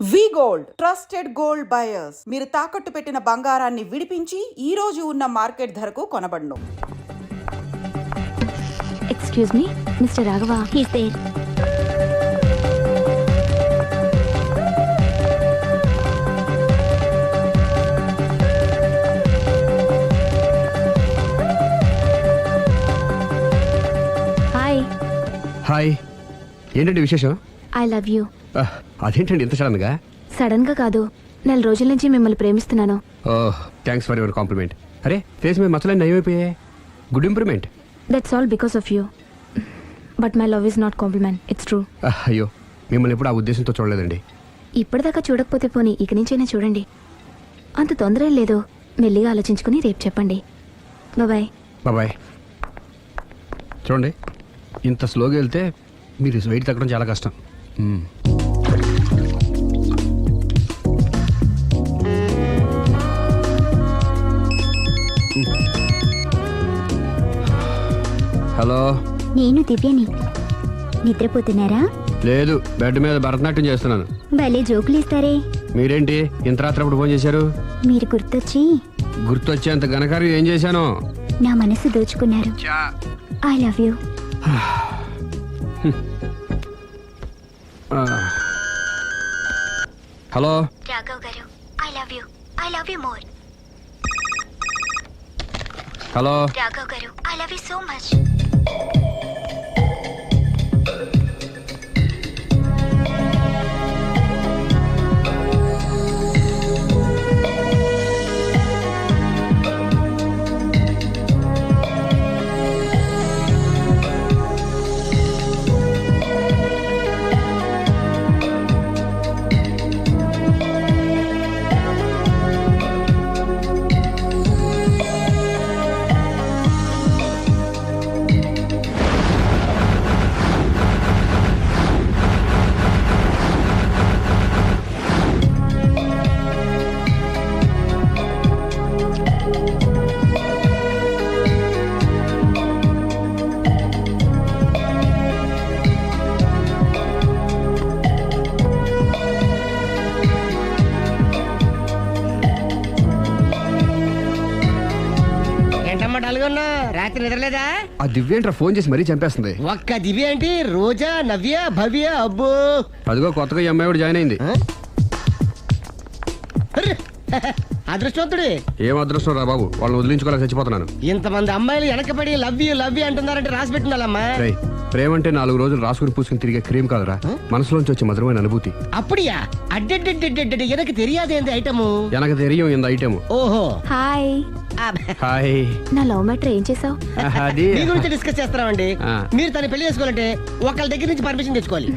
వి gold trusted gold buyers మీరు తాకట్టు పెట్టిన బంగారాన్ని విడిపించి ఈ రోజు ఉన్న మార్కెట్ ధరకు కొనబడును. Excuse me mister Raghava, he's there. Hi. Hi, ఏంటండి విశేషం? I love you. అదేంటండి ఇంత సడన్గా? సడన్ గా కాదు, నెల రోజుల నుంచి మిమ్మల్ని ప్రేమిస్తున్నాను. Oh, thanks for your compliment. అరే, ఫేస్ మీద మచ్చలన్నీ నయమైపోయాయి. Good improvement. That's all because of you. But my love is not compliment, it's true. అయ్యో, మిమ్మల్ని ఎప్పుడు ఆ ఉద్దేశంతో చూడలేదండి. ఇప్పటిదాకా చూడకపోతే పోనీ ఇక నుంచైనా చూడండి. అంత తొందర ఏం లేదు, మెల్లిగా ఆలోచించుకుని రేపు చెప్పండి. బాయ్. బాబాయ్. చూడండి, ఇంత స్లోగా వెళ్తే మీరు వెయిట్ తగ్గడం చాలా కష్టం. హలో, నేను దివ్యని. నిద్రపోతున్నారా? లేదు, బెడ్ మీద భరతనాట్యం చేస్తున్నాను. భలే జోకులు ఇస్తారే. మీరేంటి ఇంత రాత్రప్పుడు ఫోన్ చేశారు? మీరు గుర్తొచ్చి గుర్తొచ్చేంత ఘనకార్యం ఏం చేశాను? నా మనసు దోచుకున్నారు. I love you. Hello Raghav గారు, I love you. I love you more. Hello Raghav గారు, I love you so much. రాత్రి నిద్రలేదా? ఆ దివ్యేంట్రా ఫోన్ చేసి మరీ చంపేస్తుంది. ఒక్క దివ్య ఏంటి, రోజా, నవ్య, భవ్య, అబ్బో. అదిగో కొత్తగా ఈ అమ్మాయి కూడా జాయిన్ అయింది. అదృష్టవంతుడి. ఏం అదృష్టం రా బాబు, వాళ్ళని వదిలించుకోలేక చచ్చిపోతున్నాను. ఇంతమంది అమ్మాయిలు వెనకబడి లవ్ యూ అంటున్నారంటే రాసి పెట్టుండాలమ్మా. రేయ్, ప్రేమ అంటే 4 రోజులు రాసుకుని పూసుకుని తిరిగే క్రీమ్ కాదురా, మనసులోంచి వచ్చే మధురమైన అనుభూతి. అప్పుడియా? అడ్డెడ్డెడ్డెడ్డెడ్ ఎనకు తెలియదేంది ఐటము. ఎనకు తెలియం ఇంత ఐటెము. ఓహో, హాయ్. హాయ్. నా లవ్ మ్యాటర్ ఏం చేసావు? అది మీ గురించి డిస్కస్ చేస్తున్నామండి. ఆ. మీరు తన పెళ్లి చేసుకోవాలంటే ఒకళ్ళ దగ్గర నుంచి పర్మిషన్ తెచ్చుకోవాలి.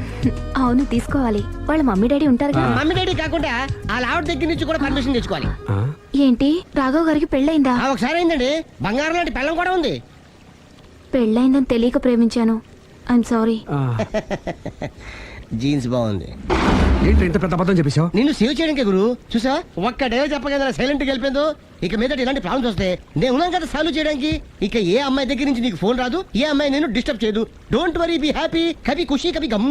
అవును, తీసుకోవాలి. వాళ్ళ మమ్మీ డాడీ ఉంటారు కదా. మమ్మీ డాడీ కాకుండా వాళ్ళ ఆవిడ దగ్గర నుంచి కూడా పర్మిషన్ తెచ్చుకోవాలి. ఆ? ఏంటి, రాఘవ్ గారికి పెళ్ళయిందా? ఒకసారి అయిందండి, బంగారం లాంటి పెళ్ళం కూడా ఉంది. పెళ్ళయిందని తెలియక ప్రేమించాను. I'm sorry. ఆ. జీన్స్ బాగుంది. ఏంటి ఇంత పెద్ద అబద్ధం చెప్పేశావు? నిన్ను సేవ్ చేయడానికి గురు, చూసా ఒక్క డే చెప్పగల సైలెంట్ గా వెళ్ళిపోయిందో. ఇక మీద ఇలాంటి ప్రాబ్లమ్స్ వస్తే నేను ఉన్నాను కదా సాల్వ్ చేయడానికి. ఇక ఏ అమ్మాయి దగ్గర నుంచి నీకు ఫోన్ రాదు, ఏ అమ్మాయి నేను డిస్టర్బ్ చేయదు. Don't worry, be happy. Kabhi Khushi Kabhie Gham.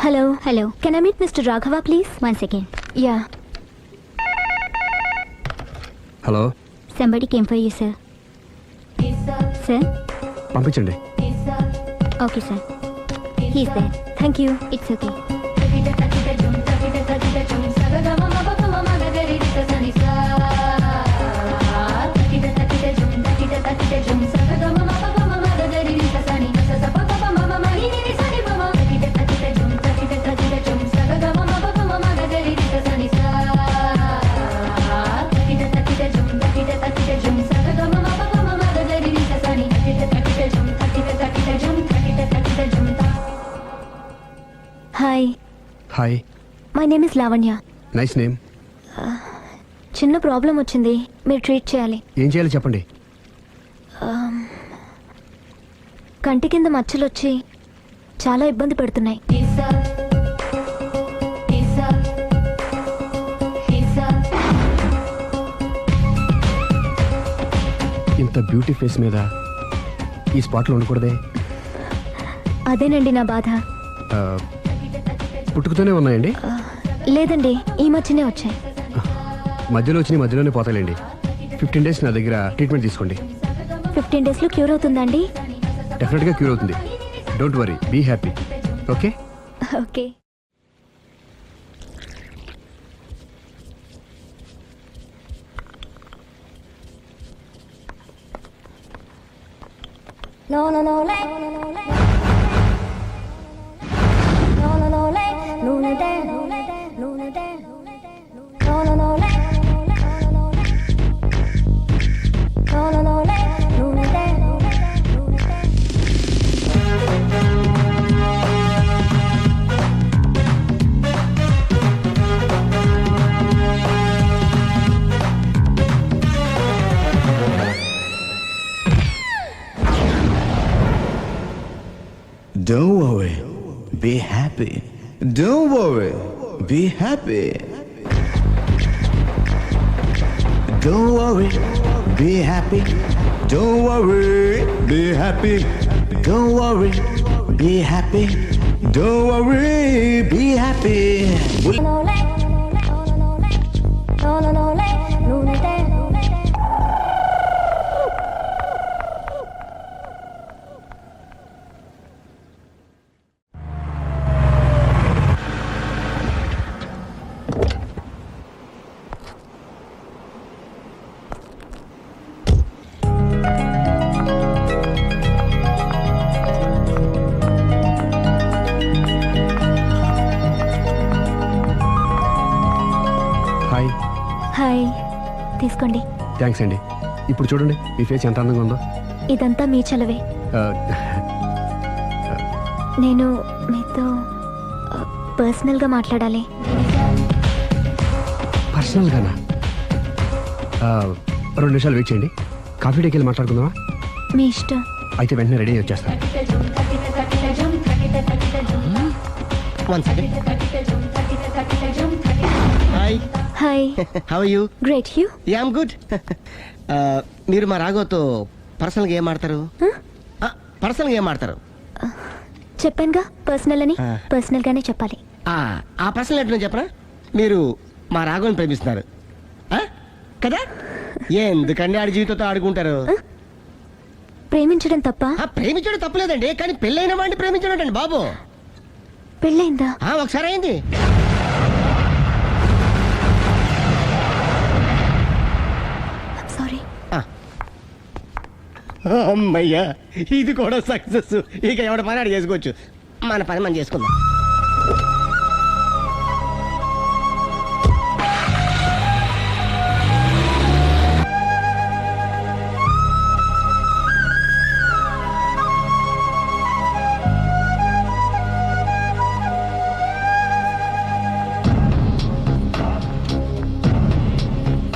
Hello. Hello, can I meet mister Raghava please? 1 second. Yeah. Hello, Somebody came for you, sir. Sir? పంపించండి. Okay, sir. He's there. Thank you. It's okay. Hi. Hi. My name is Lavanya. Nice name. చిన్న problem వచ్చింది, మీరు treat చేయాలి. ఏం చేయాలి చెప్పండి. కంటి కింద మచ్చలు వచ్చి చాలా ఇబ్బంది పెడుతున్నాయి. ఇంత బ్యూటీ ఫేస్ మీద ఈ స్పాట్లో ఉండకూడదే. అదేనండి నా బాధ. ఆ, పుట్టుకతోనే ఉన్నాయండి. లేదండి, ఈ మధ్యనే వచ్చాయి. మధ్యలో వచ్చి మధ్యలోనే పోతాయండి. 15 days నా దగ్గర ట్రీట్మెంట్ తీసుకోండి. 15 days లో క్యూర్ అవుతుందండి? డెఫినెట్గా క్యూర్ అవుతుంది. Don't worry, be happy. Okay. Okay. No, no, no, lay. No, no, no, lay. No, no, day. No, no, day. No, no, no, lay. No, no, no, lay. No, no, day. Don't worry, be happy. Don't worry, be happy. Don't worry, be happy. Don't worry, be happy. Don't worry, be happy. Don't worry, be happy. No, lay. No, no, no, lay. No, no, day. Hi. Hi, తీసుకోండి. Thanks అండి. ఇప్పుడు చూడండి మీ face ఎంత అందంగా ఉందో. ఇదంతా మీ చలవే. ఆ, నేను మీతో పర్సనల్గా మాట్లాడాలి. పర్సనల్గానా? 2 నిమిషాలు వెయిట్ చేయండి. కాఫీ డేకి వెళ్ళి మాట్లాడుకుందామా? మీ ఇష్టం. అయితే వెంటనే రెడీ అయ్యి వచ్చేస్తాను. 1 second. Hi. Hi. How are you? Great. You? Yeah, I'm good. మీరు మా రాఘవతో పర్సనల్గా ఏం ఆడతారు? పర్సనల్గా ఏం ఆడతారు? చెప్పానుగా పర్సనల్ అని. ఆ. పర్సనల్ గానే చెప్పాలి. ఆ పర్సనల్ ఏంటో చెప్పరా? మీరు మా రాఘవని ప్రేమిస్తున్నారు ఆ? కదా? ఎందుకండి ఆడి జీవితంతో ఆడుకుంటారు? ప్రేమించడం తప్ప? ప్రేమించడం తప్పలేదండి, కానీ పెళ్ళైన వాడిని ప్రేమించడం అండి బాబు. పెళ్ళైందా? ఒకసారి అయింది. సారీ. అమ్మయ్యా, ఇది కూడా సక్సెస్. ఇక ఎవడ పని ఆడు చేసుకోవచ్చు, మన పని మనం చేసుకుందాం.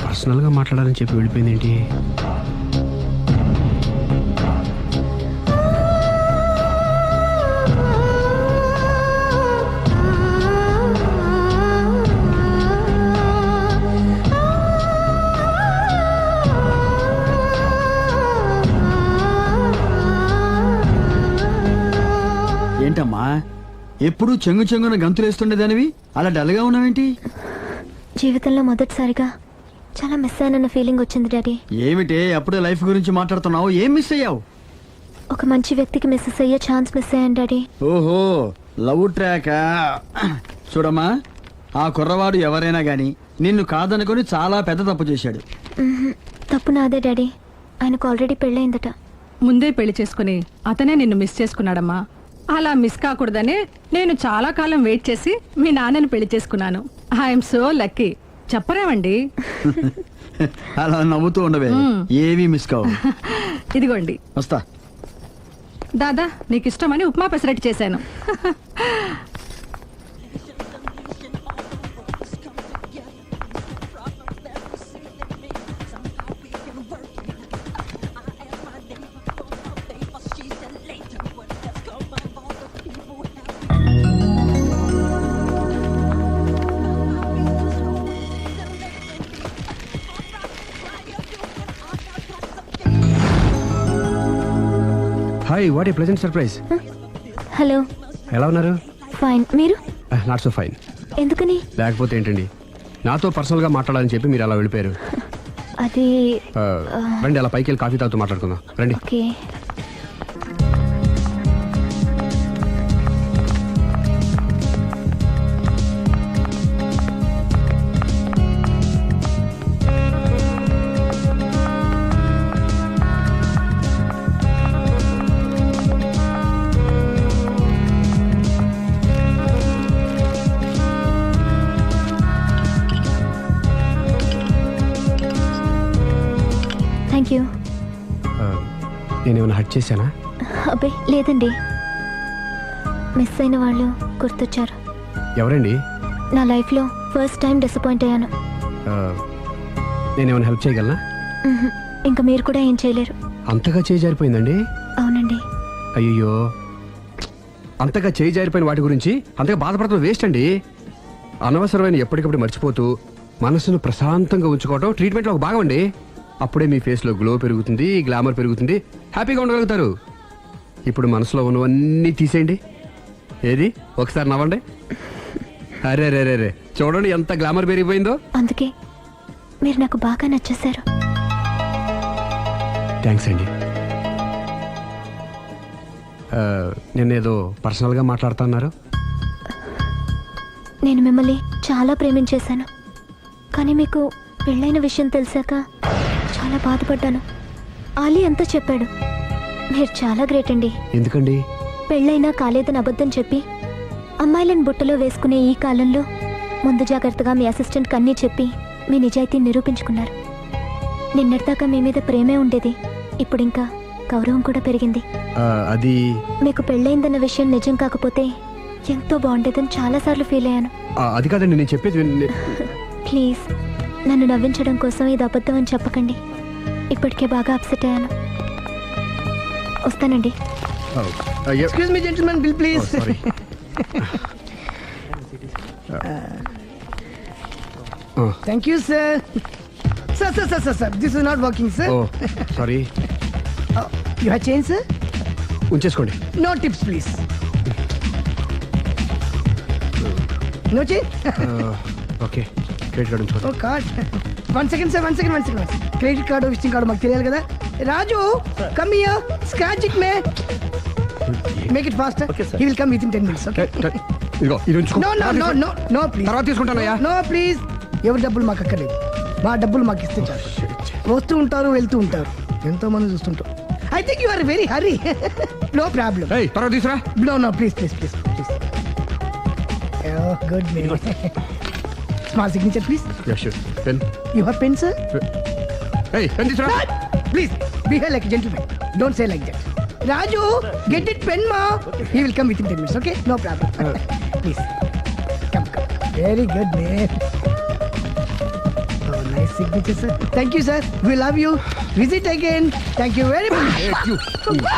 పర్సనల్గా మాట్లాడాలని చెప్పి వెళ్ళిపోయింది ఏంటి? ఏంటమ్మా ఎప్పుడు చెంగు చెంగున గంతులేస్తుండేదానివి అలా డల్గా ఉన్నావేంటి? జీవితంలో మొదటిసారిగా చాలా మిస్ అయిన ఫీలింగ్ వచ్చింది డాడీ. ఏమిటే అప్పుడే లైఫ్ గురించి మాట్లాడుతున్నావు? ఏం మిస్ అయ్యావు? ఒక మంచి వ్యక్తికి మిస్ అయ్యే ఛాన్స్ మిస్ అయ్యాను డాడీ. ఓహో, లవ్ ట్రాక్. చూడమ్మా, ఆ కుర్రవాడు ఎవరైనా గాని నిన్ను కాదనుకొని చాలా పెద్ద తప్పు చేశాడు. తప్పు నాదే డాడీ. ఆయనకు ఆల్రెడీ పెళ్ళయిందట. ముందే పెళ్లి చేసుకుని అతనే నిన్ను మిస్ చేసుకున్నాడమ్మా. అలా మిస్ కాకూడదనే నేను చాలా కాలం వెయిట్ చేసి మీ నాన్నని పెళ్లి చేసుకున్నాను. I'm so lucky. చెప్పరేమండి? అలా నవ్వుతూ ఉండవే, ఏమీ మిస్ కావు. ఇదిగోండి. వస్తా. దాదా, నీకు ఇష్టమని ఉప్మా పెసరట్టు చేశాను. Hi what a pleasant surprise. Hello, ఎలా ఉన్నారు? ఫైన్. మీరు? Not so fine. ఎందుకని? లేకపోతే ఏంటండి, నాతో పర్సనల్గా మాట్లాడాలని చెప్పి మీరు అలా వెళ్ళిపోయారు. అది రండి, అలా పైకి వెళ్ళి కాఫీ తాగుతూ మాట్లాడుకుందాం రండి. ఓకే. Thank you. నేనేమైనా హర్ట్ చేశానా? అబ్బే లేదండి, మిస్ అయిన వాళ్ళు గుర్తొచ్చారు. ఎవరండి? నా లైఫ్లో ఫస్ట్ టైం డిసప్పాయింట్ అయ్యాను. నేనేమైనా హెల్ప్ చేయగలనా? మ్హూ. ఇంకా మీరు కూడా ఏం చేయలేరు. అంతగా చేయి జారిపోయిందండి? అవునండి. అయ్యో, అంతగా చేయి జారిపోయిన వాటి గురించి అంతగా బాధపడటం వేస్ట్ అండి. అనవసరమైన ఎప్పటికప్పుడు మర్చిపోతూ మనసును ప్రశాంతంగా ఉంచుకోవటం ట్రీట్మెంట్లో ఒక భాగం అండి. అప్పుడే మీ ఫేస్లో గ్లో పెరుగుతుంది, గ్లామర్ పెరుగుతుంది, హ్యాపీగా ఉండగలుగుతారు. ఇప్పుడు మనసులో ఉన్నవన్నీ తీసేయండి. ఏది ఒకసారి నవ్వండి. అరే రే రే రే, చూడండి ఎంత గ్లామర్ పెరిగిపోయిందో. అందుకే మీరు నాకు బాగా నచ్చేశారు. థ్యాంక్స్ అండి. నేనేదో పర్సనల్గా మాట్లాడుతున్నారు. నేను మిమ్మల్ని చాలా ప్రేమించేశాను, కానీ మీకు పెళ్ళైన విషయం తెలిసాక చాలా బాధపడ్డాను. ఆలీ అంతా చెప్పాడు. మీరు చాలా గ్రేట్ అండి. ఎందుకండి? పెళ్ళైనా కాలేదని అబద్ధం చెప్పి అమ్మాయిలను బుట్టలో వేసుకునే ఈ కాలంలో ముందు జాగ్రత్తగా మీ అసిస్టెంట్కి అన్నీ చెప్పి మీ నిజాయితీ నిరూపించుకున్నారు. నిన్నటిదాకా మీ మీద ప్రేమే ఉండేది, ఇప్పుడు ఇంకా గౌరవం కూడా పెరిగింది. అది మీకు పెళ్ళైందన్న విషయం నిజం కాకపోతే ఎంతో బాగుండేదని చాలాసార్లు ఫీల్ అయ్యాను. అది కాదండి నేను చెప్పేది. ప్లీజ్ నన్ను నవ్వించడం కోసం ఇది అబద్ధం అని చెప్పకండి. ఇప్పటికే బాగా అప్సెట్ అయ్యాను. వస్తానండి. Excuse me gentlemen, bill please. Sorry. Thank you sir. Sir this is not working sir. Oh sorry. You have change sir? ఉంచేసుకోండి. No tips please. No change? Okay, credit card ఉంచుకోండి. Oh card. One second sir, one second. Credit card visiting card మాకు తెలియాలి కదా. Raju come here, scratch it may, make it fast. He will come with in 10 minutes. Okay. ఇదిగో ఇది ఉంచుకో. No please. తర్వాత తీసుకుంటానయ్యా. No please. ఎవరి డబ్బులు మాకు అక్కర్లేదు, మా డబ్బులు మాకు ఇస్తే చాలు. వస్తూ ఉంటారు, వెళ్తూ ఉంటారు, ఎంతో మంది చూస్తుంటారు. I think you are very hurry. No problem. ఏయ్ తర్వాత తీసురా. No please. Good may. Small signature please. Yeah sure. Pen. You have pen sir? ఏయ్ పెన్ తీసురా. Please, behave like a gentleman. Don't say like that. Raju, get it pen, ma. He will come within 10 minutes, okay? No problem. Please. Come. Very good, man. Oh, nice signature, sir. Thank you, sir. We love you. Visit again. Thank you very much. Hey, you. Please.